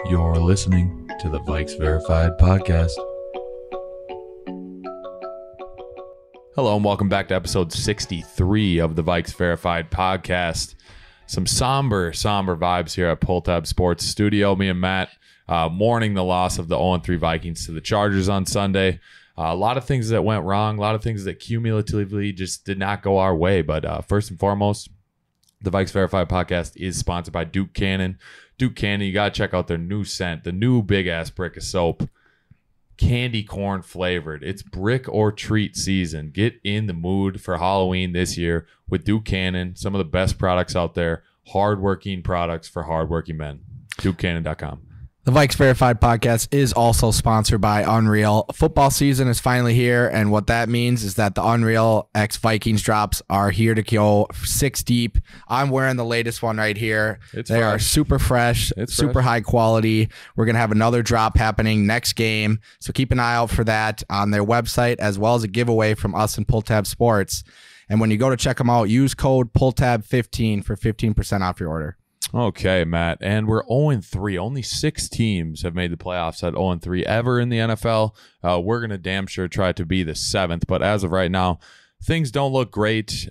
You're listening to the Vikes Verified podcast. Hello and welcome back to episode 63 of the Vikes Verified podcast. Some somber vibes here at Pull Tab Sports Studio. Me and Matt mourning the loss of the 0-3 Vikings to the Chargers on Sunday. A lot of things that went wrong, a lot of things that cumulatively just did not go our way. But first and foremost, the Vikes Verified podcast is sponsored by Duke Cannon. Duke Cannon, you got to check out their new scent, the new big-ass brick of soap. Candy corn flavored. It's brick or treat season. Get in the mood for Halloween this year with Duke Cannon. Some of the best products out there. Hardworking products for hardworking men. DukeCannon.com. The Vikes Verified podcast is also sponsored by Unreal. Football season is finally here, and what that means is that the Unreal X Vikings drops are here to go 6 deep. I'm wearing the latest one right here. They are super fresh, super high quality. We're going to have another drop happening next game, so keep an eye out for that on their website, as well as a giveaway from us and Pull Tab Sports. And when you go to check them out, use code PULLTAB15 for 15% off your order. Okay, Matt, and we're 0-3. Only 6 teams have made the playoffs at 0-3 ever in the NFL. We're going to damn sure try to be the 7th, but as of right now, things don't look great.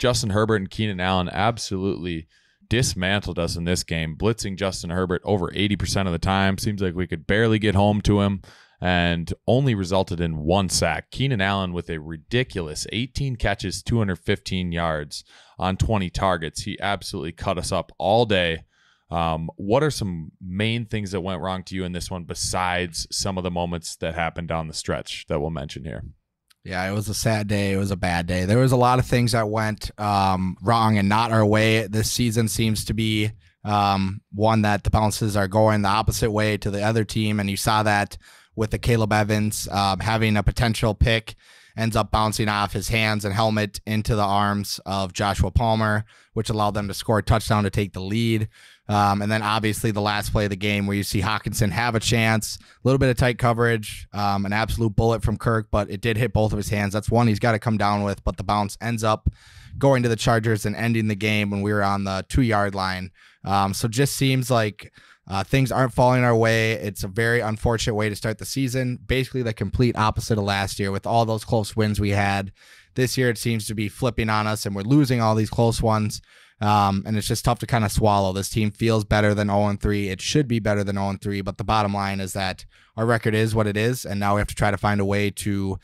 Justin Herbert and Keenan Allen absolutely dismantled us in this game, blitzing Justin Herbert over 80% of the time. Seems like we could barely get home to him, and only resulted in 1 sack. Keenan Allen with a ridiculous 18 catches, 215 yards on 20 targets. He absolutely cut us up all day. What are some main things that went wrong to you in this one besides some of the moments that happened down the stretch that we'll mention here? Yeah, it was a sad day. It was a bad day. There was a lot of things that went wrong and not our way. This season seems to be one that the bounces are going the opposite way to the other team, and you saw that with the Caleb Evans having a potential pick, ends up bouncing off his hands and helmet into the arms of Joshua Palmer, which allowed them to score a touchdown to take the lead. And then obviously the last play of the game where you see Hawkinson have a chance, a little bit of tight coverage, an absolute bullet from Kirk, but it did hit both of his hands. That's one he's got to come down with, but the bounce ends up going to the Chargers and ending the game when we were on the 2-yard line. So just seems like things aren't falling our way. It's a very unfortunate way to start the season. Basically the complete opposite of last year with all those close wins we had. This year it seems to be flipping on us and we're losing all these close ones. And it's just tough to kind of swallow. This team feels better than 0-3. It should be better than 0-3, but the bottom line is that our record is what it is, and now we have to try to find a way to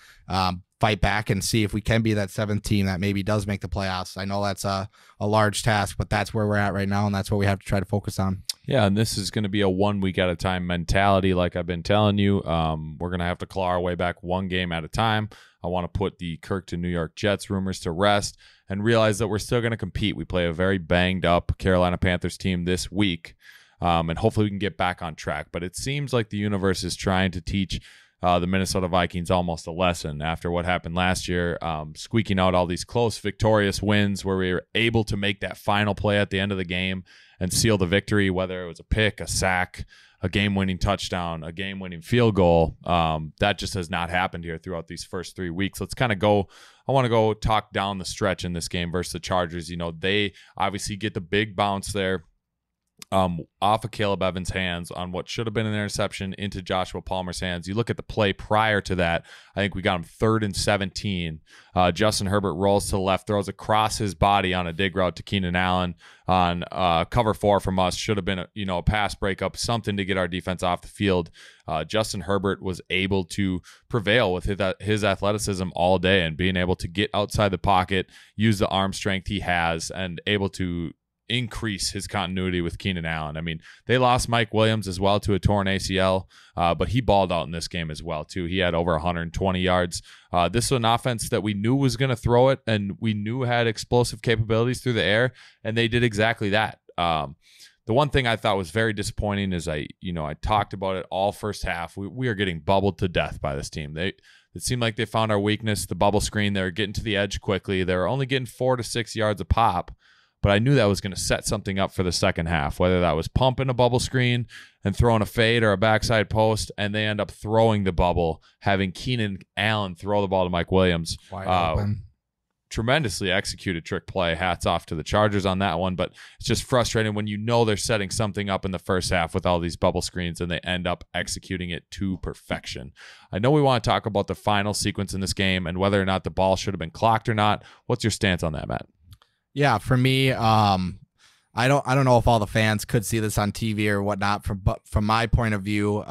fight back and see if we can be that 7th team that maybe does make the playoffs. I know that's a large task, but that's where we're at right now, and that's what we have to try to focus on. Yeah, and this is going to be a 1 week at a time mentality, like I've been telling you. We're going to have to claw our way back 1 game at a time. I want to put the KIRKT to New York Jets rumors to rest and realize that we're still going to compete. We play a very banged up Carolina Panthers team this week, and hopefully we can get back on track. But it seems like the universe is trying to teach the Minnesota Vikings almost a lesson after what happened last year, squeaking out all these close, victorious wins where we were able to make that final play at the end of the game and seal the victory, whether it was a pick, a sack, a game-winning touchdown, a game-winning field goal. That just has not happened here throughout these first 3 weeks. Let's kind of go. I want to go talk down the stretch in this game versus the Chargers. You know, they obviously get the big bounce there off of Caleb Evans' hands on what should have been an interception into Joshua Palmer's hands. You look at the play prior to that, I think we got him 3rd and 17. Justin Herbert rolls to the left, throws across his body on a dig route to Keenan Allen on cover 4 from us. Should have been a pass breakup, something to get our defense off the field. Justin Herbert was able to prevail with his athleticism all day and being able to get outside the pocket, use the arm strength he has, and able to increase his continuity with Keenan Allen. I mean, they lost Mike Williams as well to a torn ACL, but he balled out in this game as well, too. He had over 120 yards. This is an offense that we knew was going to throw it, and we knew had explosive capabilities through the air, and they did exactly that. The one thing I thought was very disappointing is I talked about it all first half. We are getting bubbled to death by this team. It seemed like they found our weakness, the bubble screen. They were getting to the edge quickly. They were only getting 4 to 6 yards a pop. But I knew that was going to set something up for the second half, whether that was pumping a bubble screen and throwing a fade or a backside post, and they end up throwing the bubble, having Keenan Allen throw the ball to Mike Williams. Wide open. tremendously executed trick play. Hats off to the Chargers on that one, but it's just frustrating when you know they're setting something up in the first half with all these bubble screens and they end up executing it to perfection. I know we want to talk about the final sequence in this game and whether or not the ball should have been clocked or not. What's your stance on that, Matt? Yeah, for me, I don't know if all the fans could see this on TV or whatnot. But from my point of view,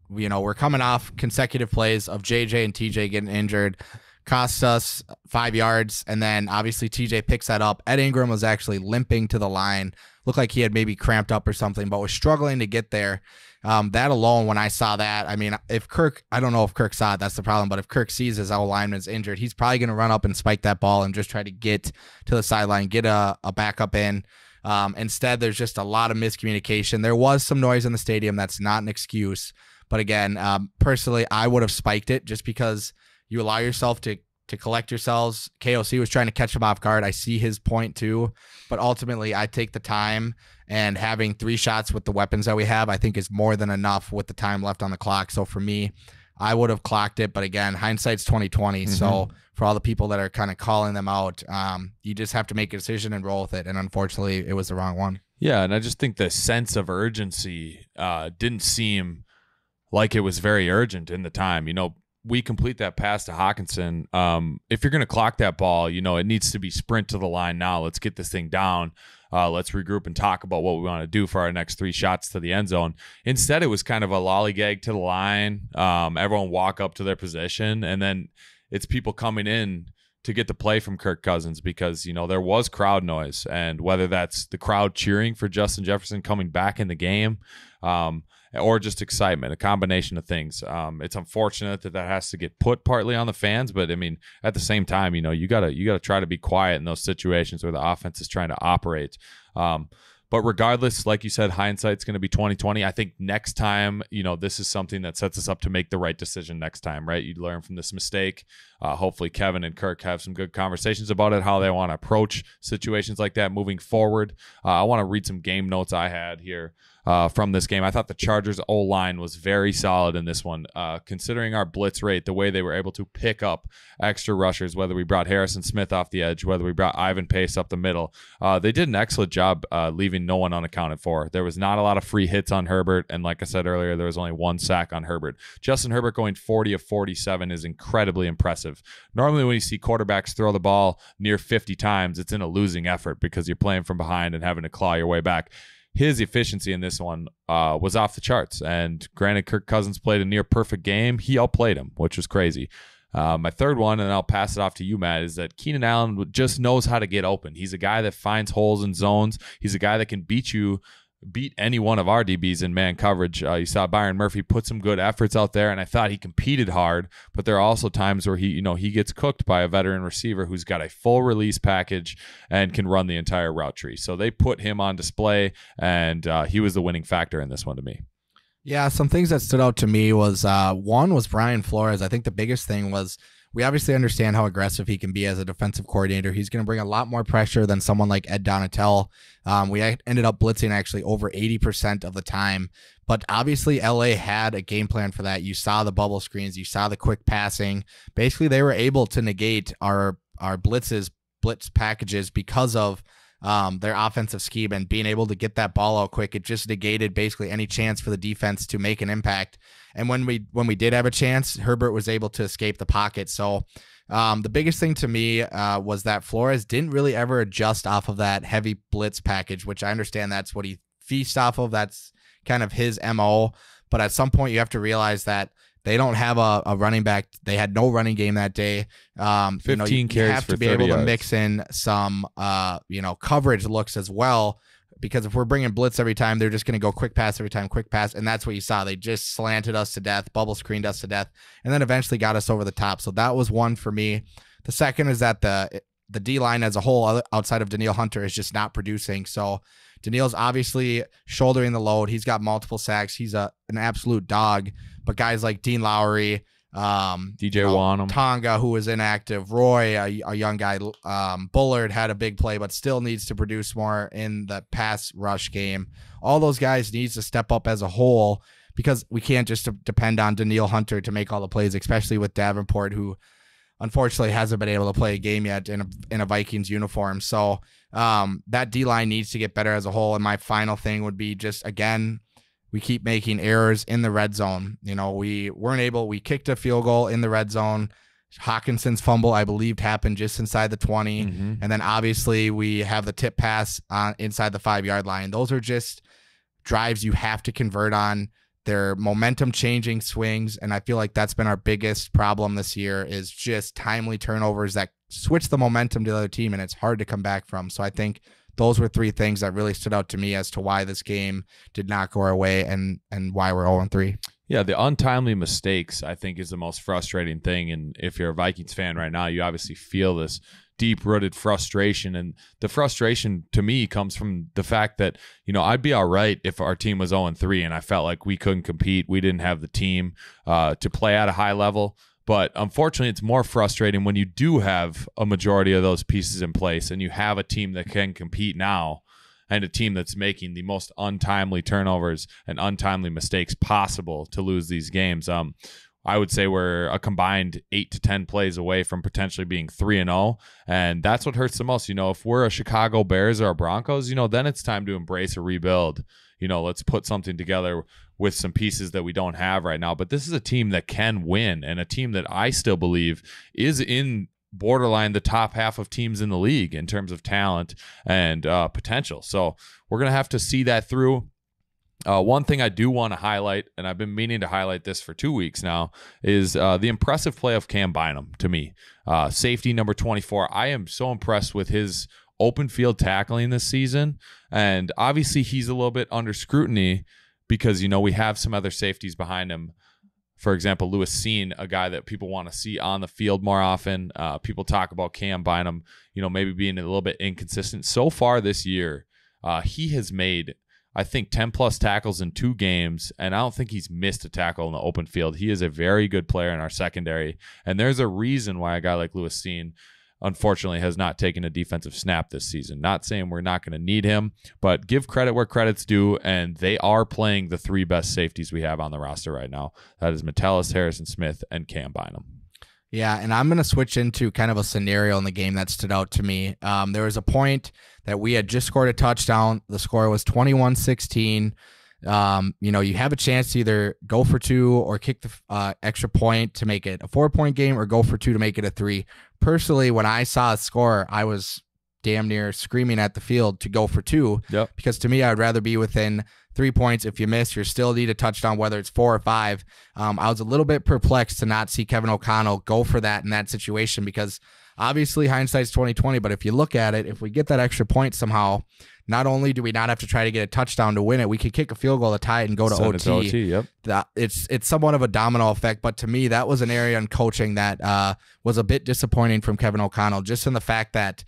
we're coming off consecutive plays of JJ and TJ getting injured. Cost us 5 yards, and then obviously TJ picks that up. Ed Ingram was actually limping to the line. Looked like he had maybe cramped up or something, but was struggling to get there. That alone, when I saw that, I mean, if Kirk, I don't know if Kirk saw it, that's the problem, but if Kirk sees his lineman's injured, he's probably going to run up and spike that ball and just try to get to the sideline, get a backup in. Instead, there's just a lot of miscommunication. There was some noise in the stadium. That's not an excuse. But again, personally, I would have spiked it just because you allow yourself to collect yourselves. KOC was trying to catch him off guard. I see his point too, but ultimately I take the time, and having 3 shots with the weapons that we have, I think is more than enough with the time left on the clock. So for me, I would have clocked it, but again, hindsight's 2020. So for all the people that are kind of calling them out, you just have to make a decision and roll with it. And unfortunately, it was the wrong one. Yeah, and I just think the sense of urgency didn't seem like it was very urgent in the time. We complete that pass to Hawkinson. If you're going to clock that ball, it needs to be sprint to the line now. Let's get this thing down. Let's regroup and talk about what we want to do for our next 3 shots to the end zone. Instead, it was kind of a lollygag to the line. Everyone walk up to their position, and then it's people coming in to get the play from Kirk Cousins because, there was crowd noise. And whether that's the crowd cheering for Justin Jefferson coming back in the game, or just excitement, a combination of things. It's unfortunate that has to get put partly on the fans, but I mean, at the same time, you gotta try to be quiet in those situations where the offense is trying to operate. But regardless, like you said, hindsight's going to be 2020. I think next time, this is something that sets us up to make the right decision next time, right? You learn from this mistake. Hopefully Kevin and Kirk have some good conversations about it, how they want to approach situations like that moving forward. I want to read some game notes I had here from this game. I thought the Chargers O-line was very solid in this one, considering our blitz rate, the way they were able to pick up extra rushers, whether we brought Harrison Smith off the edge, whether we brought Ivan Pace up the middle. They did an excellent job leaving no one unaccounted for. There was not a lot of free hits on Herbert, and like I said earlier, there was only 1 sack on Herbert. Justin Herbert going 40 of 47 is incredibly impressive. Normally when you see quarterbacks throw the ball near 50 times, it's in a losing effort because you're playing from behind and having to claw your way back. His efficiency in this one was off the charts. And granted, Kirk Cousins played a near perfect game. He outplayed him, which was crazy. My third one, and I'll pass it off to you, Matt, is that Keenan Allen just knows how to get open. He's a guy that finds holes in zones. He's a guy that can beat any one of our DBs in man coverage. You saw Byron Murphy put some good efforts out there, and I thought he competed hard, but there are also times where he gets cooked by a veteran receiver who's got a full release package and can run the entire route tree. So they put him on display, and he was the winning factor in this one to me. Yeah, some things that stood out to me was one was Brian Flores. I think the biggest thing was we obviously understand how aggressive he can be as a defensive coordinator. He's going to bring a lot more pressure than someone like Ed Donatel. We ended up blitzing actually over 80% of the time. But obviously, LA had a game plan for that. You saw the bubble screens. You saw the quick passing. Basically, they were able to negate our blitz packages because of their offensive scheme and being able to get that ball out quick. It just negated basically any chance for the defense to make an impact. And when we did have a chance, Herbert was able to escape the pocket. So the biggest thing to me was that Flores didn't really ever adjust off of that heavy blitz package, which I understand that's what he feasts off of. That's kind of his MO. But at some point you have to realize that they don't have a running back. They had no running game that day. 15 carries you have for to be 30 able yards. to mix in some, coverage looks as well. Because if we're bringing blitz every time, they're just going to go quick pass every time, quick pass. And that's what you saw. They just slanted us to death, bubble screened us to death, and then eventually got us over the top. So that was one for me. The second is that the D-line as a whole, outside of Danielle Hunter, is just not producing. So Danielle's obviously shouldering the load. He's got multiple sacks. He's an absolute dog. But guys like Dean Lowry, DJ Wanham, Tonga, who was inactive, Roy, a young guy, Bullard had a big play, but still needs to produce more in the pass rush game. All those guys needs to step up as a whole because we can't just depend on Danielle Hunter to make all the plays, especially with Davenport, who unfortunately hasn't been able to play a game yet in a Vikings uniform. So that D-line needs to get better as a whole. And my final thing would be just, again, we keep making errors in the red zone. We kicked a field goal in the red zone. Hawkinson's fumble, I believed, happened just inside the 20. And then obviously we have the tip pass inside the 5-yard line. Those are just drives you have to convert on. They're momentum changing swings. And I feel like that's been our biggest problem this year, is just timely turnovers that switch the momentum to the other team, and it's hard to come back from. So I think those were 3 things that really stood out to me as to why this game did not go our way and why we're 0-3. Yeah, the untimely mistakes, I think, is the most frustrating thing. And if you're a Vikings fan right now, you obviously feel this deep-rooted frustration. And the frustration, to me, comes from the fact that, I'd be all right if our team was 0-3 and I felt like we couldn't compete. We didn't have the team to play at a high level. But unfortunately, it's more frustrating when you do have a majority of those pieces in place and you have a team that can compete now, and a team that's making the most untimely turnovers and untimely mistakes possible to lose these games. I would say we're a combined 8 to 10 plays away from potentially being 3-0, and that's what hurts the most. If we're a Chicago Bears or a Broncos, then it's time to embrace a rebuild. Let's put something together with some pieces that we don't have right now. But this is a team that can win, and a team that I still believe is in borderline the top half of teams in the league in terms of talent and potential. So we're going to have to see that through. One thing I do want to highlight, and I've been meaning to highlight this for 2 weeks now, is the impressive play of Cam Bynum to me. Safety number 24. I am so impressed with his open field tackling this season. And obviously he's a little bit under scrutiny because, we have some other safeties behind him. For example, Lewis Seen, a guy that people want to see on the field more often. People talk about Cam Bynum, maybe being a little bit inconsistent. So far this year, he has made, I think, 10-plus tackles in 2 games, and I don't think he's missed a tackle in the open field. He is a very good player in our secondary, and there's a reason why a guy like Lewis Seen, unfortunately, has not taken a defensive snap this season. Not saying we're not going to need him, but give credit where credit's due, and they are playing the 3 best safeties we have on the roster right now. That is Metellus, Harrison Smith, and Cam Bynum. Yeah, and I'm going to switch into kind of a scenario in the game that stood out to me. There was a point that we had just scored a touchdown. The score was 21-16. You have a chance to either go for 2 or kick the extra point to make it a 4-point game, or go for 2 to make it a 3. Personally, when I saw a score, I was damn near screaming at the field to go for 2. Yep. Because to me, I would rather be within 3 points. If you miss, you still need a touchdown, whether it's 4 or 5. I was a little bit perplexed to not see Kevin O'Connell go for that in that situation, because obviously hindsight's 20/20. But if you look at it, if we get that extra point somehow, not only do we not have to try to get a touchdown to win it, we could kick a field goal to tie it and go to OT. Yep. It's somewhat of a domino effect. But to me, that was an area in coaching that was a bit disappointing from Kevin O'Connell, just in the fact that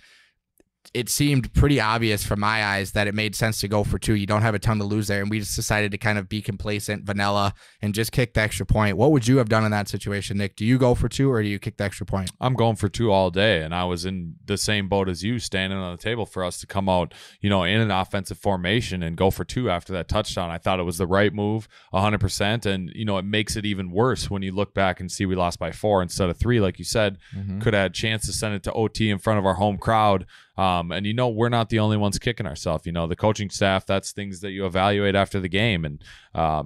it seemed pretty obvious from my eyes that it made sense to go for 2. You don't have a ton to lose there. And we just decided to kind of be complacent, vanilla, and just kick the extra point. What would you have done in that situation, Nick? Do you go for 2 or do you kick the extra point? I'm going for 2 all day. And I was in the same boat as you, standing on the table for us to come out, in an offensive formation and go for 2 after that touchdown. I thought it was the right move, 100%. And, it makes it even worse when you look back and see we lost by 4 instead of 3, like you said. Could have had a chance to send it to OT in front of our home crowd. And we're not the only ones kicking ourselves. The coaching staff, that's things that you evaluate after the game. And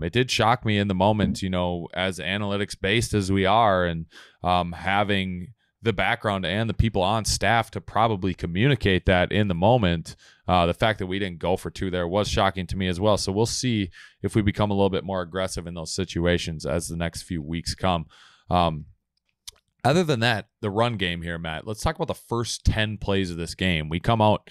it did shock me in the moment, as analytics based as we are, and having the background and the people on staff to probably communicate that in the moment. The fact that we didn't go for 2 there was shocking to me as well. So we'll see if we become a little bit more aggressive in those situations as the next few weeks come. Other than that, the run game here, Matt, let's talk about the first 10 plays of this game. We come out,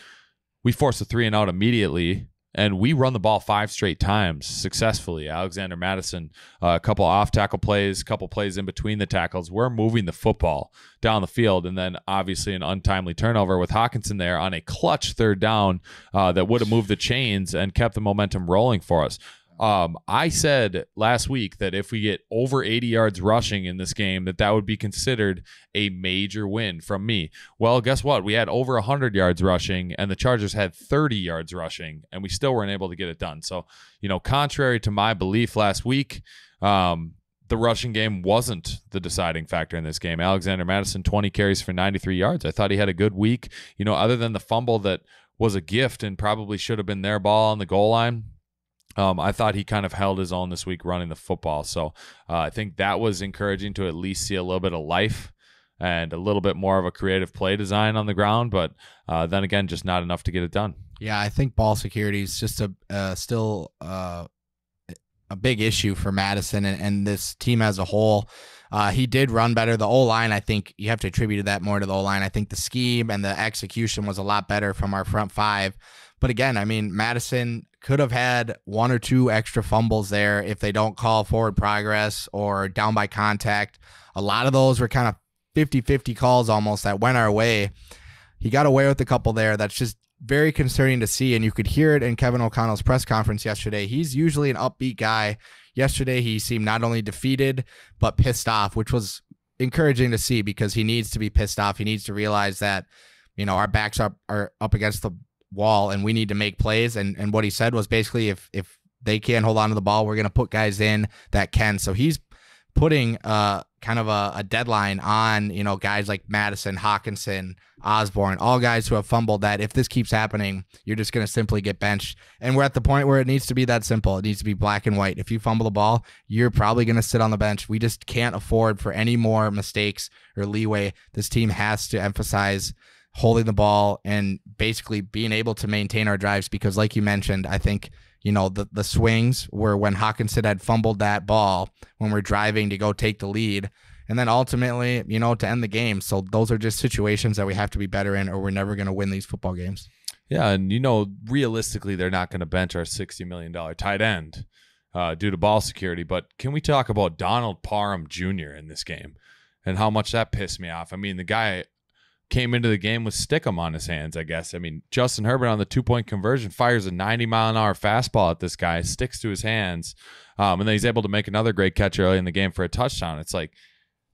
we force a 3 and out immediately, and we run the ball 5 straight times successfully. Alexander Madison, a couple off-tackle plays, a couple plays in between the tackles. We're moving the football down the field, and then obviously an untimely turnover with Hawkinson there on a clutch 3rd down that would have moved the chains and kept the momentum rolling for us. I said last week that if we get over 80 yards rushing in this game, that would be considered a major win from me. Well, guess what? We had over 100 yards rushing, and the Chargers had 30 yards rushing, and we still weren't able to get it done. So, contrary to my belief last week, the the rushing game wasn't the deciding factor in this game. Alexander Mattison, 20 carries for 93 yards. I thought he had a good week. Other than the fumble that was a gift and probably should have been their ball on the goal line, I thought he kind of held his own this week running the football. So I think that was encouraging to at least see a little bit of life and a little bit more of a creative play design on the ground. But then again, just not enough to get it done. Yeah, I think ball security is just still a big issue for Madison and this team as a whole. He did run better. The O-line, I think you have to attribute that more to the O-line. I think the scheme and the execution was a lot better from our front five. But again, I mean, Madison could have had 1 or 2 extra fumbles there if they don't call forward progress or down by contact. A lot of those were kind of 50-50 calls almost that went our way. He got away with a couple there. That's just very concerning to see, and you could hear it in Kevin O'Connell's press conference yesterday. He's usually an upbeat guy. Yesterday, he seemed not only defeated, but pissed off, which was encouraging to see because he needs to be pissed off. He needs to realize that, our backs are up against the wall and we need to make plays. And what he said was basically if they can't hold on to the ball, we're going to put guys in that can. So he's putting kind of a deadline on, guys like Madison, Hawkinson, Osborne, all guys who have fumbled, that if this keeps happening, you're just going to simply get benched. And we're at the point where it needs to be that simple. It needs to be black and white. If you fumble the ball, you're probably going to sit on the bench. We just can't afford for any more mistakes or leeway. This team has to emphasize holding the ball and basically being able to maintain our drives because like you mentioned, I think the swings were when Hawkinson had fumbled that ball when we're driving to go take the lead. And then ultimately, to end the game. So those are just situations that we have to be better in or we're never going to win these football games. Yeah, and realistically, they're not going to bench our $60 million tight end due to ball security. But can we talk about Donald Parham Jr. in this game and how much that pissed me off? I mean, the guy came into the game with stickum on his hands, I guess. I mean, Justin Herbert on the 2-point conversion fires a 90-mile-an-hour fastball at this guy, sticks to his hands, and then he's able to make another great catch early in the game for a touchdown. It's like,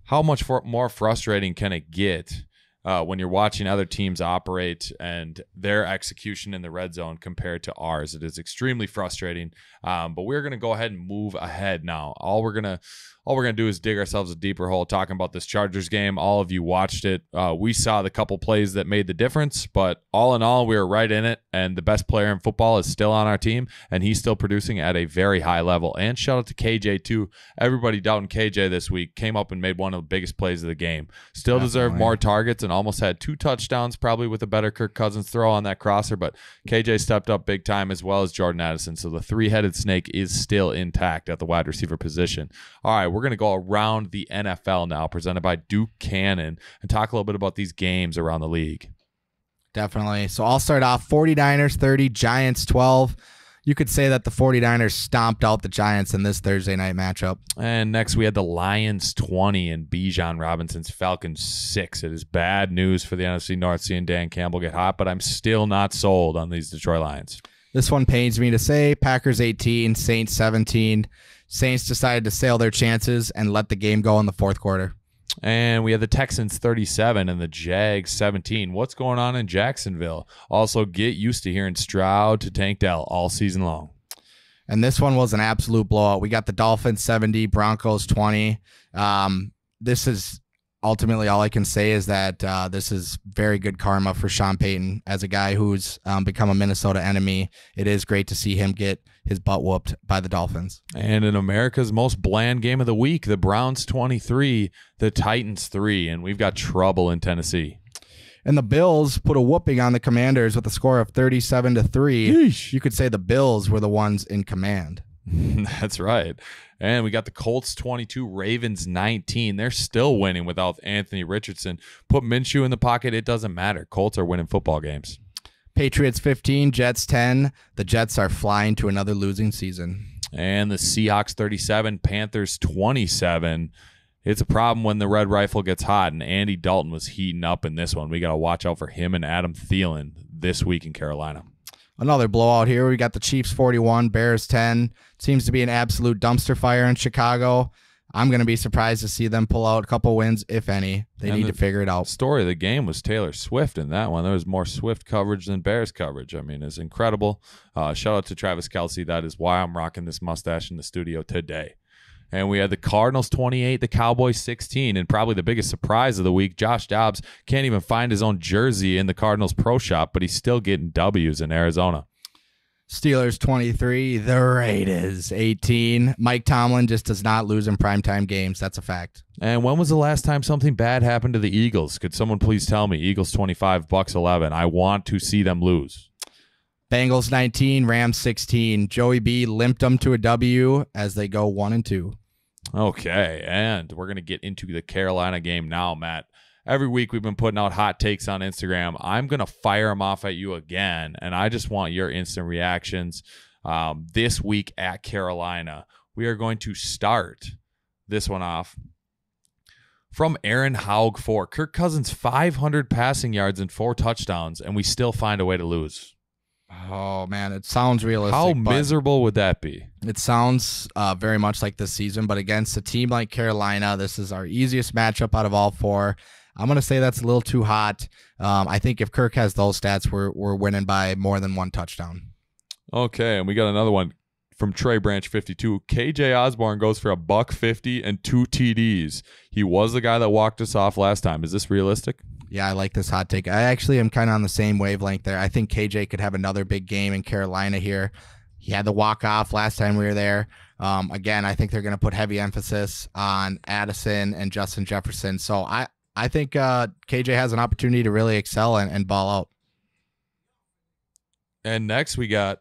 how much more frustrating can it get when you're watching other teams operate and their execution in the red zone compared to ours? It is extremely frustrating, but we're going to go ahead and move ahead now. All we're gonna do is dig ourselves a deeper hole talking about this Chargers game. All of you watched it. We saw the couple plays that made the difference, but all in all, we were right in it, and the best player in football is still on our team, and he's still producing at a very high level. And shout out to KJ, too. Everybody doubting KJ this week came up and made one of the biggest plays of the game. Still deserved more targets and almost had 2 touchdowns, probably with a better Kirk Cousins throw on that crosser, but KJ stepped up big time as well as Jordan Addison, so the 3-headed snake is still intact at the wide receiver position. All right, we're going to go around the NFL now, presented by Duke Cannon, and talk a little bit about these games around the league. Definitely. So I'll start off 49ers 30, Giants 12. You could say that the 49ers stomped out the Giants in this Thursday night matchup. And next we had the Lions 20 and Bijan Robinson's Falcons 6. It is bad news for the NFC North seeing Dan Campbell get hot, but I'm still not sold on these Detroit Lions. This one pains me to say. Packers 18, Saints 17. Saints decided to sail their chances and let the game go in the fourth quarter. And we had the Texans 37 and the Jags 17. What's going on in Jacksonville? Also, get used to hearing Stroud to Tank Dell all season long. And this one was an absolute blowout. We got the Dolphins 70, Broncos 20. This is ultimately all I can say is that this is very good karma for Sean Payton. As a guy who's become a Minnesota enemy, it is great to see him get his butt whooped by the Dolphins. And in America's most bland game of the week, the Browns 23, the Titans 3, and we've got trouble in Tennessee. And the Bills put a whooping on the Commanders with a score of 37-3. Yeesh. You could say the Bills were the ones in command. That's right. And we got the Colts 22, Ravens 19. They're still winning without Anthony Richardson. Put Minshew in the pocket, it doesn't matter. Colts are winning football games. Patriots 15, Jets 10. The Jets are flying to another losing season. And the Seahawks 37, Panthers 27. It's a problem when the Red Rifle gets hot, and Andy Dalton was heating up in this one. We got to watch out for him and Adam Thielen this week in Carolina. Another blowout here. We got the Chiefs 41, Bears 10. Seems to be an absolute dumpster fire in Chicago. I'm going to be surprised to see them pull out a couple wins, if any. They need to figure it out. Story of the game was Taylor Swift in that one. There was more Swift coverage than Bears coverage. I mean, it's incredible. Shout out to Travis Kelce. That is why I'm rocking this mustache in the studio today. And we had the Cardinals 28, the Cowboys 16. And probably the biggest surprise of the week, Josh Dobbs can't even find his own jersey in the Cardinals Pro Shop, but he's still getting W's in Arizona. Steelers 23, the Raiders 18. Mike Tomlin just does not lose in primetime games. That's a fact. And when was the last time something bad happened to the Eagles? Could someone please tell me? Eagles 25, Bucks 11. I want to see them lose. Bengals 19, Rams 16. Joey B limped them to a W as they go 1-2. Okay, and we're going to get into the Carolina game now, Matt. Every week we've been putting out hot takes on Instagram. I'm going to fire them off at you again, and I just want your instant reactions. This week at Carolina, we are going to start this one off from Aaron Haug 4. Kirk Cousins 500 passing yards and 4 touchdowns, and we still find a way to lose. Oh, man, it sounds realistic. How miserable would that be? It sounds very much like this season, but against a team like Carolina, this is our easiest matchup out of all 4. I'm going to say that's a little too hot. I think if Kirk has those stats, we're winning by more than 1 touchdown. Okay, and we got another one from Trey Branch 52. KJ Osborne goes for $150 and 2 TDs. He was the guy that walked us off last time. Is this realistic? Yeah, I like this hot take. I actually am kind of on the same wavelength there. I think KJ could have another big game in Carolina here. He had the walk-off last time we were there. Again, I think they're going to put heavy emphasis on Addison and Justin Jefferson. So I think KJ has an opportunity to really excel and ball out. And next we got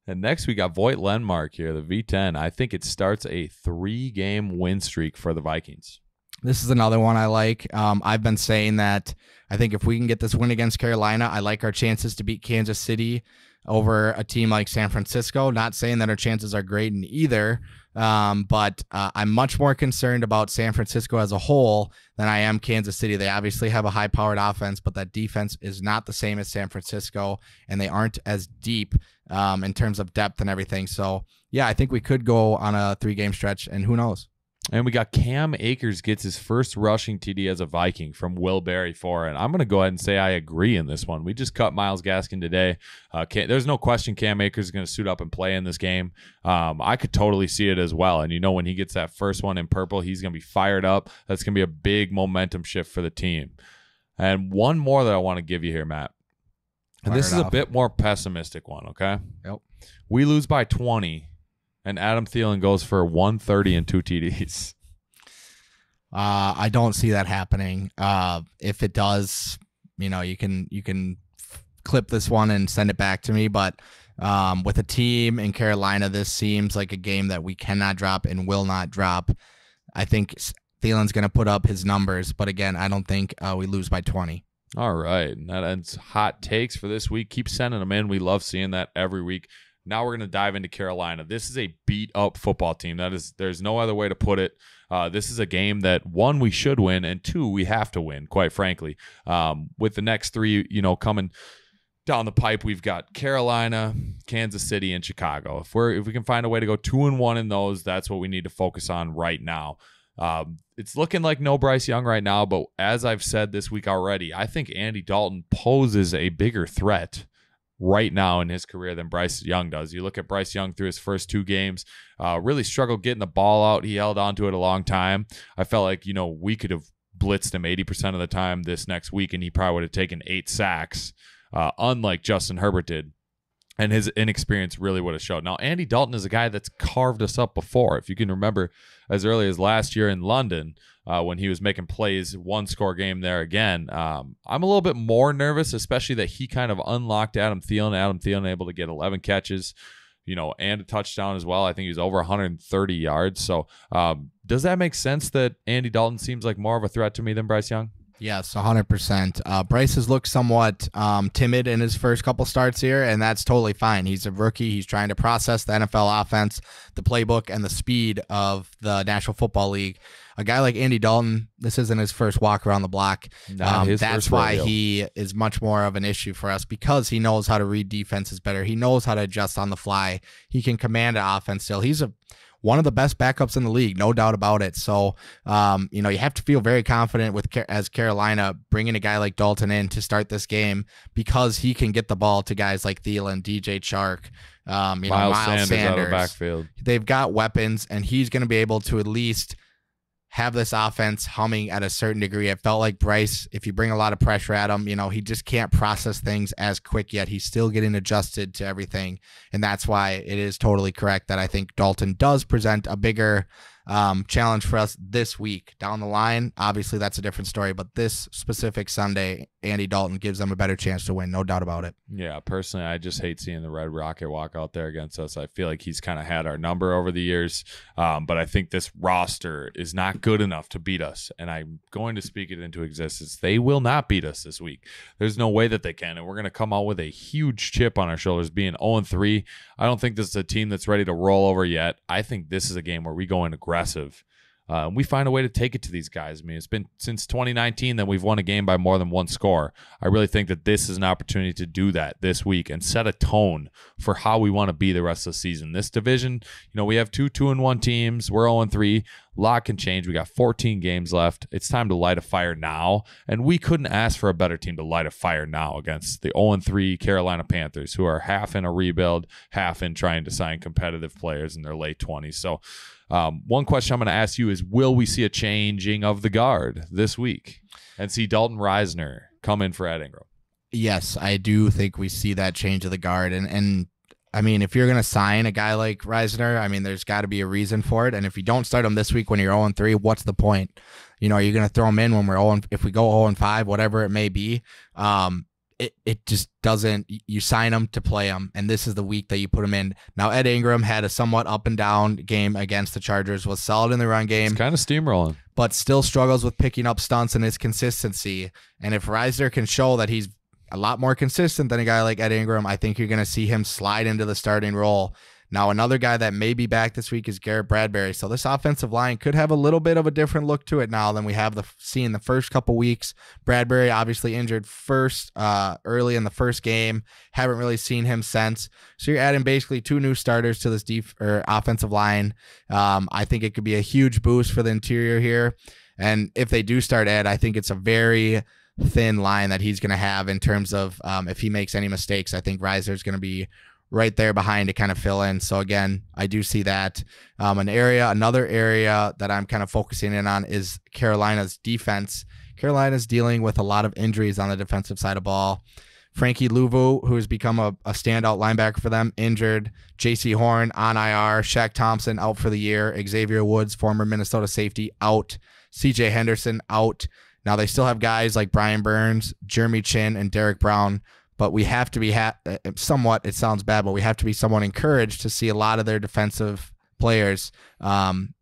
Voigt Lenmark here, the V10. I think it starts a 3-game win streak for the Vikings. This is another one I like. I've been saying that I think if we can get this win against Carolina, I like our chances to beat Kansas City over a team like San Francisco. Not saying that our chances are great in either, but I'm much more concerned about San Francisco as a whole than I am Kansas City. They obviously have a high-powered offense, but that defense is not the same as San Francisco, and they aren't as deep in terms of depth and everything. So, yeah, I think we could go on a 3-game stretch, and who knows? And we got Cam Akers gets his first rushing TD as a Viking from Will Berry 4. And I'm going to go ahead and say I agree in this one. We just cut Myles Gaskin today. There's no question Cam Akers is going to suit up and play in this game. I could totally see it as well. And, when he gets that first one in purple, he's going to be fired up. That's going to be a big momentum shift for the team. And one more that I want to give you here, Matt. And this is a bit more pessimistic one, okay? Yep. We lose by 20. And Adam Thielen goes for 130 and 2 TDs. I don't see that happening. If it does, you can clip this one and send it back to me. But with a team in Carolina, this seems like a game that we cannot drop and will not drop. I think Thielen's going to put up his numbers. But again, I don't think we lose by 20. All right. And that ends hot takes for this week. Keep sending them in. We love seeing that every week. Now we're going to dive into Carolina. This is a beat-up football team. There's no other way to put it. This is a game that, 1, we should win, and 2, we have to win, quite frankly. With the next 3, coming down the pipe, we've got Carolina, Kansas City, and Chicago. If we can find a way to go 2-1 in those, that's what we need to focus on right now. It's looking like no Bryce Young right now, but as I've said this week already, I think Andy Dalton poses a bigger threat right now in his career than Bryce Young does. You look at Bryce Young through his first 2 games, really struggled getting the ball out. He held on to it a long time. I felt like, we could have blitzed him 80% of the time this next week, and he probably would have taken 8 sacks, unlike Justin Herbert did. And his inexperience really would have showed. Now, Andy Dalton is a guy that's carved us up before. If you can remember as early as last year in London, when he was making plays, 1-score game there again. I'm a little bit more nervous, especially that he kind of unlocked Adam Thielen. Adam Thielen able to get 11 catches, and a touchdown as well. I think he's over 130 yards. So does that make sense that Andy Dalton seems like more of a threat to me than Bryce Young? Yes, 100%. Bryce has looked somewhat timid in his first couple starts here, and that's totally fine. He's a rookie. He's trying to process the NFL offense, the playbook, and the speed of the National Football League. A guy like Andy Dalton, this isn't his first walk around the block. That's why he is much more of an issue for us, because he knows how to read defenses better. He knows how to adjust on the fly. He can command an offense still. He's one of the best backups in the league, no doubt about it. So, you know, you have to feel very confident as Carolina bringing a guy like Dalton in to start this game, because he can get the ball to guys like Thielen, DJ Chark, Miles Sanders out of the backfield. They've got weapons, and he's going to be able to at least have this offense humming at a certain degree. It felt like Bryce, if you bring a lot of pressure at him, you know, he just can't process things as quick yet. He's still getting adjusted to everything. And that's why it is totally correct that I think Dalton does present a bigger challenge for us this week. Down the line, obviously that's a different story, but this specific Sunday, Andy Dalton gives them a better chance to win, no doubt about it. Yeah, personally, I just hate seeing the Red Rocket walk out there against us. I feel like he's kind of had our number over the years, but I think this roster is not good enough to beat us, and I'm going to speak it into existence. They will not beat us this week. There's no way that they can, and we're going to come out with a huge chip on our shoulders being 0-3. I don't think this is a team that's ready to roll over yet. I think this is a game where we go in aggressive. We find a way to take it to these guys. I mean, it's been since 2019 that we've won a game by more than one score. I really think that this is an opportunity to do that this week and set a tone for how we want to be the rest of the season. This division, you know, we have 2-2-1 teams. We're 0-3. A lot can change. We got 14 games left. It's time to light a fire now, and we couldn't ask for a better team to light a fire now against the 0-3 Carolina Panthers, who are half in a rebuild, half in trying to sign competitive players in their late 20s. So one question I'm going to ask you is, will we see a changing of the guard this week and see Dalton Risner come in for Ed Ingram? Yes, I do think we see that change of the guard. And I mean, if you're going to sign a guy like Risner, I mean, there's got to be a reason for it. And if you don't start him this week when you're 0-3, what's the point? You know, are you going to throw him in when we're 0, if we go 0-5, whatever it may be? It just doesn't. You sign him to play him, and this is the week that you put him in. Now, Ed Ingram had a somewhat up and down game against the Chargers, was solid in the run game. It's kind of steamrolling, but still struggles with picking up stunts and his consistency. And if Risner can show that he's a lot more consistent than a guy like Ed Ingram, I think you're going to see him slide into the starting role. Now, another guy that may be back this week is KIRKT Bradbury. So this offensive line could have a little bit of a different look to it now than we have seen the first couple weeks. Bradbury obviously injured early in the first game. Haven't really seen him since. So you're adding basically 2 new starters to this offensive line. I think it could be a huge boost for the interior here. And if they do start Ed, I think it's a very thin line that he's going to have in terms of if he makes any mistakes. I think Risner's going to be right there behind to kind of fill in. So again, I do see that. Another area that I'm kind of focusing in on is Carolina's defense. Carolina's dealing with a lot of injuries on the defensive side of ball. Frankie Louvu, who has become a standout linebacker for them, injured. J.C. Horn on IR. Shaq Thompson out for the year. Xavier Woods, former Minnesota safety, out. C.J. Henderson out. Now they still have guys like Brian Burns, Jeremy Chin, and Derek Brown. But we have to be somewhat, it sounds bad, but we have to be somewhat encouraged to see a lot of their defensive players, playing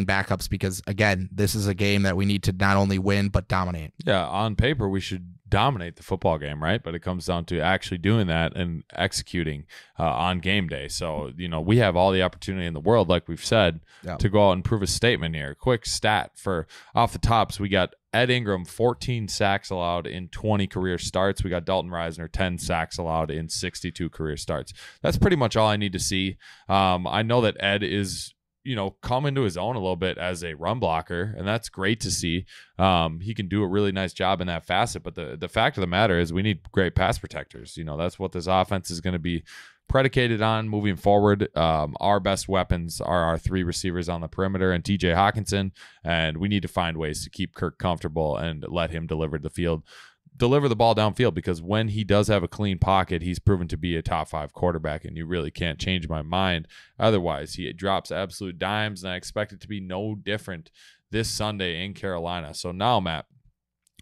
backups, because, again, this is a game that we need to not only win, but dominate. Yeah, on paper, we should dominate the football game, right? But it comes down to actually doing that and executing on game day. So, we have all the opportunity in the world, like we've said, to go out and prove a statement here. Quick stat for off the tops, we got Ed Ingram, 14 sacks allowed in 20 career starts. We got Dalton Risner, 10 sacks allowed in 62 career starts. That's pretty much all I need to see. I know that Ed is, come into his own a little bit as a run blocker, and that's great to see. He can do a really nice job in that facet, but the fact of the matter is we need great pass protectors. That's what this offense is going to be predicated on moving forward. Our best weapons are our 3 receivers on the perimeter and TJ Hawkinson, and we need to find ways to keep Kirk comfortable and let him deliver the ball downfield, because when he does have a clean pocket, he's proven to be a top 5 quarterback, and you really can't change my mind otherwise. He drops absolute dimes, and I expect it to be no different this Sunday in Carolina. So now, Matt,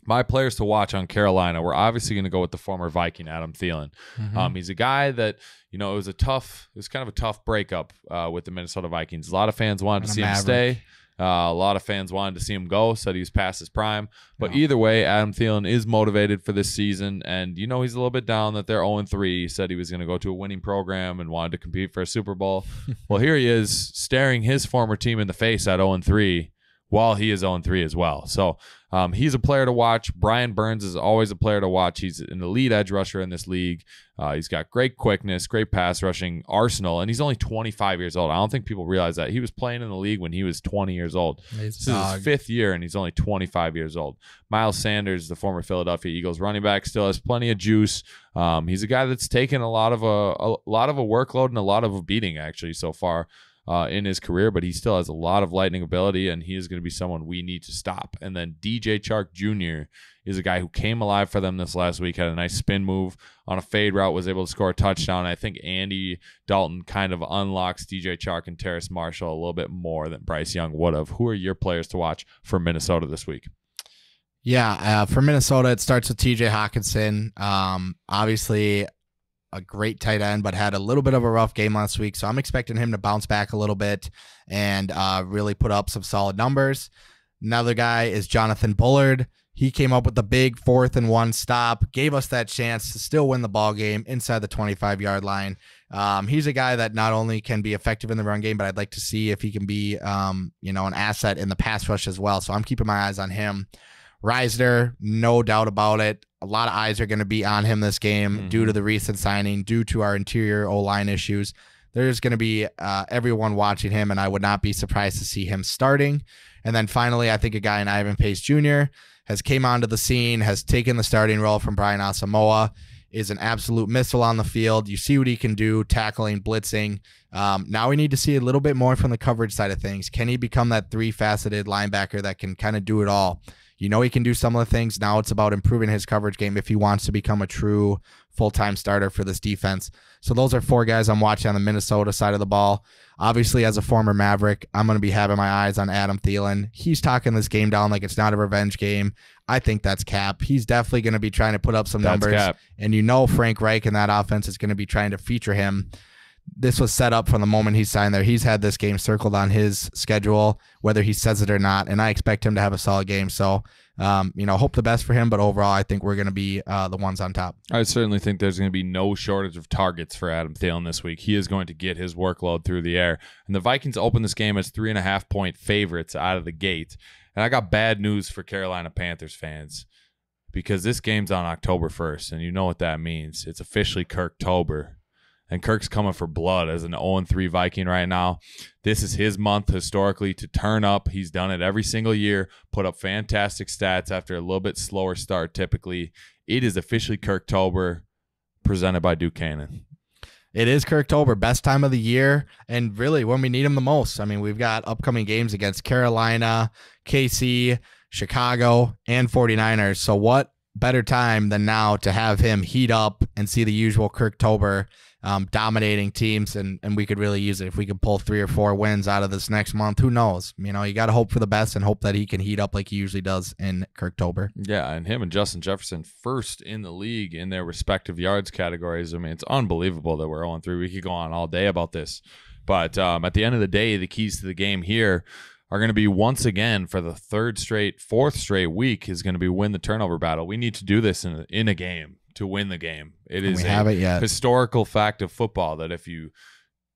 my players to watch on Carolina, we're obviously going to go with the former Viking, Adam Thielen. Mm-hmm. He's a guy that, it was kind of a tough breakup with the Minnesota Vikings. A lot of fans wanted to see him stay. A lot of fans wanted to see him go, said he was past his prime. But either way, Adam Thielen is motivated for this season, and he's a little bit down that they're 0-3. He said he was going to go to a winning program and wanted to compete for a Super Bowl. Well, here he is staring his former team in the face at 0-3 while he is 0-3 as well. So he's a player to watch. Brian Burns is always a player to watch. He's an elite edge rusher in this league. He's got great quickness, great pass rushing arsenal, and he's only 25 years old. I don't think people realize that. He was playing in the league when he was 20 years old. This is his 5th year, and he's only 25 years old. Miles Sanders, the former Philadelphia Eagles running back, still has plenty of juice. He's a guy that's taken a lot of a workload and a lot of a beating, actually, so far in his career, but he still has a lot of lightning ability, and he is going to be someone we need to stop. And then DJ Chark Jr. is a guy who came alive for them this last week, had a nice spin move on a fade route, was able to score a touchdown. I think Andy Dalton kind of unlocks DJ Chark and Terrace Marshall a little bit more than Bryce Young would have. Who are your players to watch for Minnesota this week? Yeah, for Minnesota, it starts with TJ Hawkinson. Obviously, a great tight end, but had a little bit of a rough game last week. So I'm expecting him to bounce back a little bit and really put up some solid numbers. Another guy is Jonathan Bullard. He came up with the big 4th-and-1 stop, gave us that chance to still win the ball game inside the 25-yard line. He's a guy that not only can be effective in the run game, but I'd like to see if he can be, an asset in the pass rush as well. So I'm keeping my eyes on him. Reisner, no doubt about it. A lot of eyes are going to be on him this game due to the recent signing, due to our interior O-line issues. There's going to be everyone watching him, and I would not be surprised to see him starting. And then finally, I think a guy in Ivan Pace Jr. has came onto the scene, has taken the starting role from Brian Asamoah, is an absolute missile on the field. You see what he can do, tackling, blitzing. Now we need to see a little bit more from the coverage side of things. Can he become that 3-faceted linebacker that can kind of do it all? You know he can do some of the things. Now it's about improving his coverage game if he wants to become a true full-time starter for this defense. So those are 4 guys I'm watching on the Minnesota side of the ball. Obviously, as a former Maverick, I'm going to be having my eyes on Adam Thielen. He's talking this game down like it's not a revenge game. I think that's cap. He's definitely going to be trying to put up some numbers. Cap. And you know Frank Reich and that offense is going to be trying to feature him. This was set up from the moment he signed there. He's had this game circled on his schedule, whether he says it or not, and I expect him to have a solid game. So, hope the best for him, but overall, I think we're going to be the ones on top. I certainly think there's going to be no shortage of targets for Adam Thielen this week. He is going to get his workload through the air. And the Vikings open this game as 3.5-point favorites out of the gate. And I got bad news for Carolina Panthers fans because this game's on October 1st, and you know what that means. It's officially KIRKTOber. And Kirk's coming for blood as an 0-3 Viking right now. This is his month historically to turn up. He's done it every single year, put up fantastic stats after a little bit slower start typically. It is officially KIRKTOber, presented by Keenan. It is KIRKTOber, best time of the year, and really when we need him the most. I mean, we've got upcoming games against Carolina, KC, Chicago, and 49ers. So what better time than now to have him heat up and see the usual KIRKTOber dominating teams, and we could really use it if we could pull 3 or 4 wins out of this next month. Who knows? You got to hope for the best and hope that he can heat up like he usually does in KIRKTOber. Yeah, and him and Justin Jefferson first in the league in their respective yards categories. I mean, it's unbelievable that we're 0-3. We could go on all day about this, but at the end of the day, the keys to the game here are going to be, once again, for the 4th straight week, is going to be win the turnover battle. We need to do this in a game to win the game. It is a historical fact of football that if you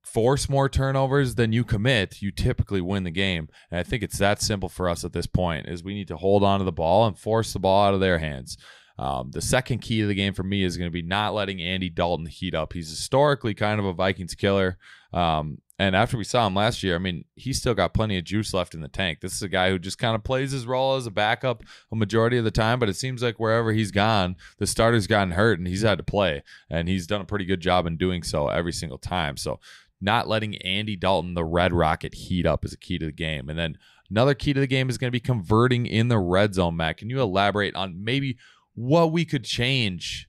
force more turnovers than you commit, you typically win the game. And I think it's that simple for us at this point, is we need to hold on to the ball and force the ball out of their hands. The second key to the game for me is going to be not letting Andy Dalton heat up. He's historically kind of a Vikings killer. And after we saw him last year, I mean, he's still got plenty of juice left in the tank. This is a guy who just kind of plays his role as a backup a majority of the time, but it seems like wherever he's gone, the starter's gotten hurt and he's had to play. And he's done a pretty good job in doing so every single time. So not letting Andy Dalton, the Red Rocket, heat up is a key to the game. And then another key to the game is going to be converting in the red zone, Matt. Can you elaborate on maybe what we could change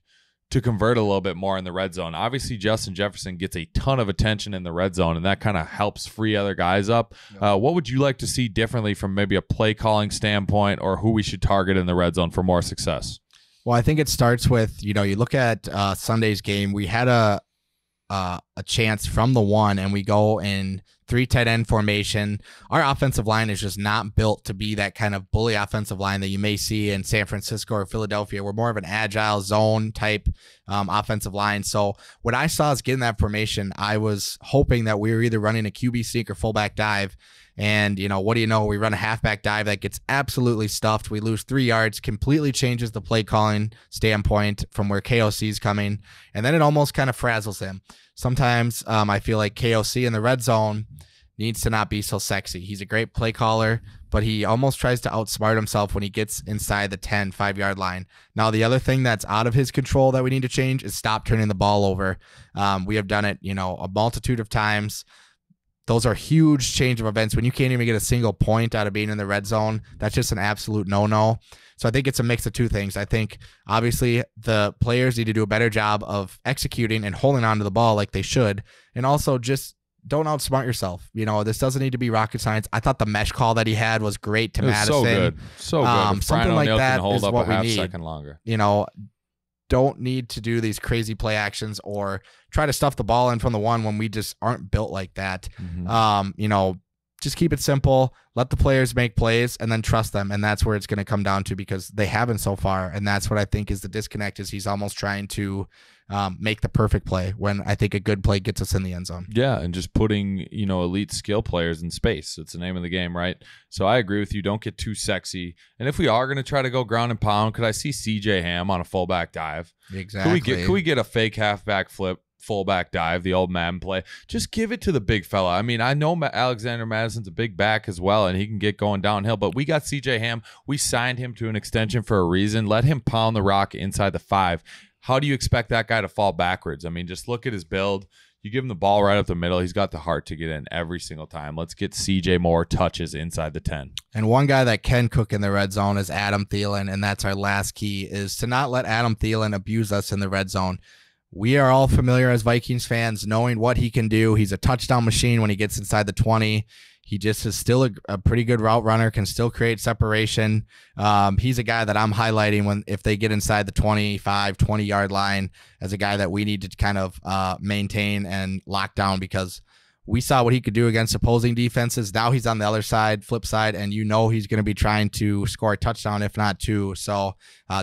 to convert a little bit more in the red zone? Obviously, Justin Jefferson gets a ton of attention in the red zone, and that kind of helps free other guys up. What would you like to see differently from maybe a play calling standpoint, or who we should target in the red zone for more success? Well, I think it starts with, you look at Sunday's game. We had a chance from the 1, and we go in 3 tight end formation. Our offensive line is just not built to be that kind of bully offensive line that you may see in San Francisco or Philadelphia. We're more of an agile zone type offensive line. So when I saw us get in that formation, I was hoping that we were either running a QB sneak or fullback dive. And, what do you know? We run a halfback dive that gets absolutely stuffed. We lose 3 yards, completely changes the play calling standpoint from where KOC is coming. And then it almost kind of frazzles him. Sometimes I feel like KOC in the red zone needs to not be so sexy. He's a great play caller, but he almost tries to outsmart himself when he gets inside the 10, 5-yard line. Now, the other thing that's out of his control that we need to change is stop turning the ball over. We have done it, a multitude of times. Those are huge change of events. When you can't even get a single point out of being in the red zone, that's just an absolute no-no. So I think it's a mix of two things. I think, obviously, the players need to do a better job of executing and holding on to the ball like they should, and also just don't outsmart yourself. This doesn't need to be rocket science. I thought the mesh call that he had was great to Madison. So good. If Something Brian like O'Neill that can hold is up what a we half need. second longer. Don't need to do these crazy play actions or try to stuff the ball in from the one when we just aren't built like that. Just keep it simple. Let the players make plays and then trust them. And that's where it's going to come down to, because they haven't so far. And that's what I think is the disconnect, is he's almost trying to make the perfect play when I think a good play gets us in the end zone. Yeah, and just putting, elite skill players in space. It's the name of the game, right? So I agree with you. Don't get too sexy. And if we are going to try to go ground and pound, could I see CJ Ham on a fullback dive? Exactly. Could we get a fake halfback flip, fullback dive, the old Madden play? Just give it to the big fella. I mean, I know Alexander Madison's a big back as well, and he can get going downhill, but we got CJ Ham. We signed him to an extension for a reason. Let him pound the rock inside the 5. How do you expect that guy to fall backwards? I mean, just look at his build. You give him the ball right up the middle. He's got the heart to get in every single time. Let's get CJ more touches inside the 10. And one guy that can cook in the red zone is Adam Thielen, and that's our last key, is to not let Adam Thielen abuse us in the red zone. We are all familiar as Vikings fans knowing what he can do. He's a touchdown machine when he gets inside the 20. He just is still a pretty good route runner, can still create separation. He's a guy that I'm highlighting if they get inside the 25, 20-yard line, as a guy that we need to kind of maintain and lock down, because we saw what he could do against opposing defenses. Now he's on the other side, flip side, and he's going to be trying to score a touchdown, if not 2. So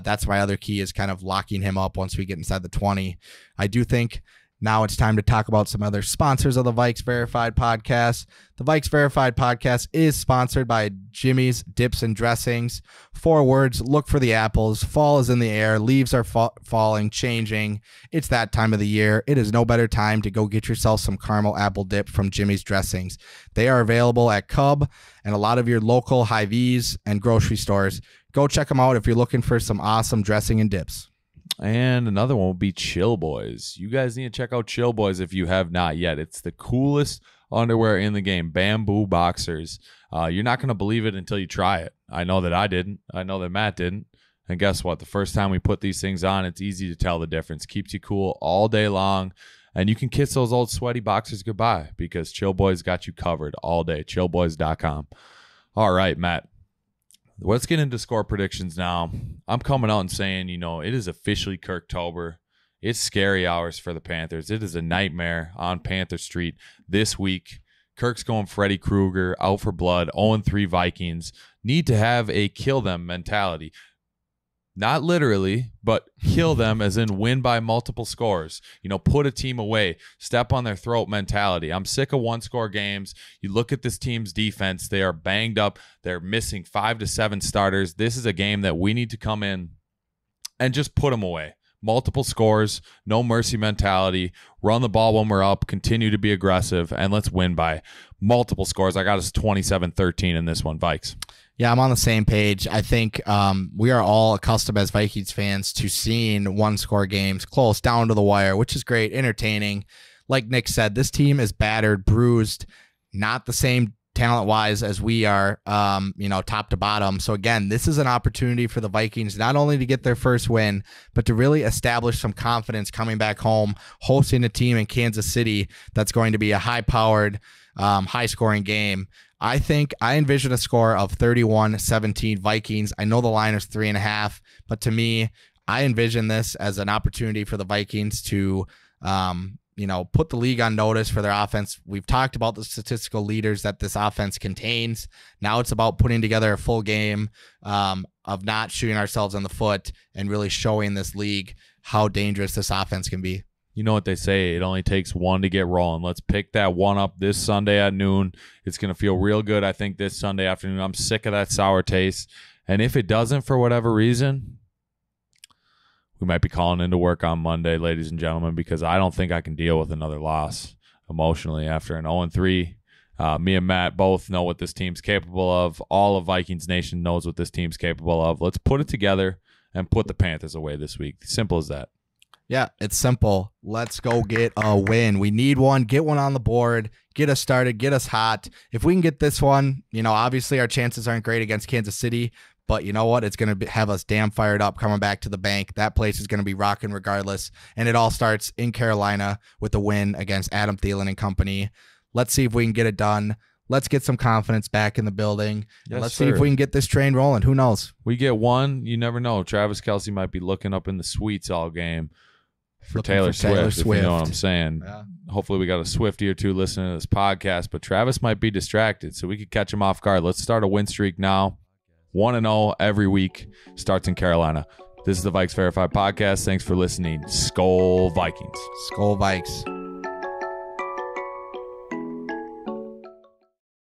that's my other key, is kind of locking him up once we get inside the 20. I do think now it's time to talk about some other sponsors of the Vikes Verified podcast. The Vikes Verified podcast is sponsored by Jimmy's Dips and Dressings. 4 words: look for the apples. Fall is in the air. Leaves are falling, changing. It's that time of the year. It is no better time to go get yourself some caramel apple dip from Jimmy's Dressings. They are available at Cub and a lot of your local Hy-Vees and grocery stores. Go check them out if you're looking for some awesome dressing and dips. And another one will be Chill Boys. You guys need to check out Chill Boys if you have not yet. It's the coolest underwear in the game. Bamboo boxers. You're not going to believe it until you try it. I know that I didn't. I know that Matt didn't. And guess what? The first time we put these things on, it's easy to tell the difference. Keeps you cool all day long. And you can kiss those old sweaty boxers goodbye, because Chill Boys got you covered all day. Chillboys.com. All right, Matt. Let's get into score predictions now. I'm coming out and saying, it is officially KIRKT. It's scary hours for the Panthers. It is a nightmare on Panther Street this week. Kirk's going Freddy Krueger, out for blood, 0-3 Vikings. Need to have a kill them mentality. Not literally, but kill them as in win by multiple scores. Put a team away, step on their throat mentality. I'm sick of 1-score games. You look at this team's defense, they are banged up. They're missing 5 to 7 starters. This is a game that we need to come in and just put them away. Multiple scores, no mercy mentality, run the ball when we're up, continue to be aggressive, and let's win by multiple scores. I got us 27-13 in this one, Vikes. Yeah, I'm on the same page. I think we are all accustomed as Vikings fans to seeing 1-score games close down to the wire, which is great, entertaining. Like Nick said, this team is battered, bruised, not the same talent-wise as we are, top to bottom. So again, this is an opportunity for the Vikings not only to get their first win, but to really establish some confidence coming back home, hosting a team in Kansas City that's going to be a high-powered, high-scoring game. I think I envision a score of 31-17 Vikings. I know the line is 3.5, but to me, I envision this as an opportunity for the Vikings to, put the league on notice for their offense. We've talked about the statistical leaders that this offense contains. Now it's about putting together a full game of not shooting ourselves in the foot and really showing this league how dangerous this offense can be. You know what they say, it only takes one to get rolling. Let's pick that one up this Sunday at noon. It's going to feel real good, I think, this Sunday afternoon. I'm sick of that sour taste. And if it doesn't for whatever reason, we might be calling into work on Monday, ladies and gentlemen, because I don't think I can deal with another loss emotionally after an 0-3. Me and Matt both know what this team's capable of. All of Vikings Nation knows what this team's capable of. Let's put it together and put the Panthers away this week. Simple as that. Yeah, it's simple. Let's go get a win. We need one. Get one on the board. Get us started. Get us hot. If we can get this one, obviously our chances aren't great against Kansas City, but you know what? It's going to have us damn fired up coming back to the bank. That place is going to be rocking regardless, and it all starts in Carolina with the win against Adam Thielen and company. Let's see if we can get it done. Let's get some confidence back in the building. Yes, let's see if we can get this train rolling. Who knows? We get one. You never know. Travis Kelce might be looking up in the suites all game. For Taylor Swift, if you know what I'm saying. Yeah. Hopefully we got a Swiftie or two listening to this podcast, but Travis might be distracted, so we could catch him off guard. Let's start a win streak now. 1-0 every week. Starts in Carolina. This is the Vikes Verified Podcast. Thanks for listening. SKOL Vikings. SKOL Vikes.